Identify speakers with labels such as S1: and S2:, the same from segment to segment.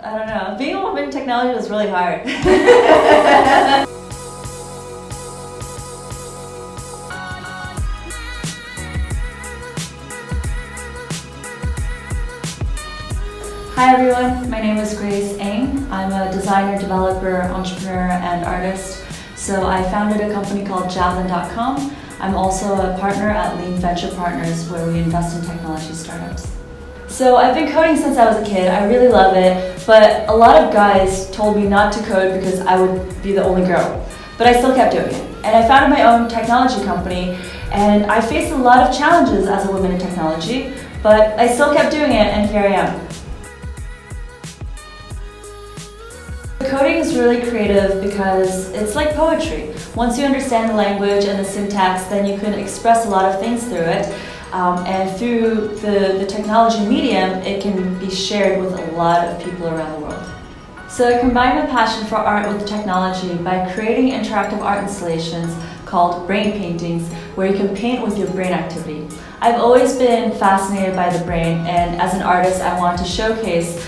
S1: I don't know. Being a woman in technology was really hard. Hi everyone, my name is Grace Ng. I'm a designer, developer, entrepreneur, and artist. So I founded a company called Javelin.com. I'm also a partner at Lean Venture Partners, where we invest in technology startups. So I've been coding since I was a kid. I really love it, but a lot of guys told me not to code because I would be the only girl. But I still kept doing it. And I founded my own technology company, and I faced a lot of challenges as a woman in technology, but I still kept doing it, and here I am. Coding is really creative because it's like poetry. Once you understand the language and the syntax, then you can express a lot of things through it. And through the technology medium, it can be shared with a lot of people around the world. So I combined my passion for art with technology by creating interactive art installations called brain paintings, where you can paint with your brain activity. I've always been fascinated by the brain, and as an artist, I want to showcase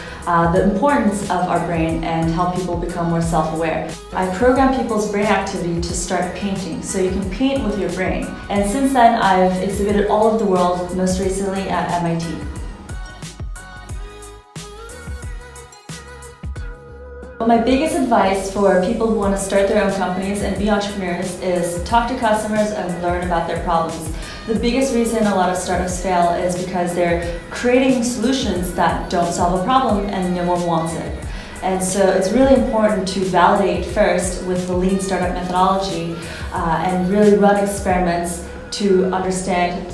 S1: the importance of our brain and help people become more self-aware. I program people's brain activity to start painting, so you can paint with your brain. And since then, I've exhibited all over the world, most recently at MIT. My biggest advice for people who want to start their own companies and be entrepreneurs is talk to customers and learn about their problems. The biggest reason a lot of startups fail is because they're creating solutions that don't solve a problem and no one wants it. And so it's really important to validate first with the lean startup methodology and really run experiments to understand,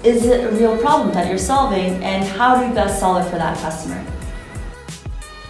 S1: is it a real problem that you're solving, and how do you best solve it for that customer?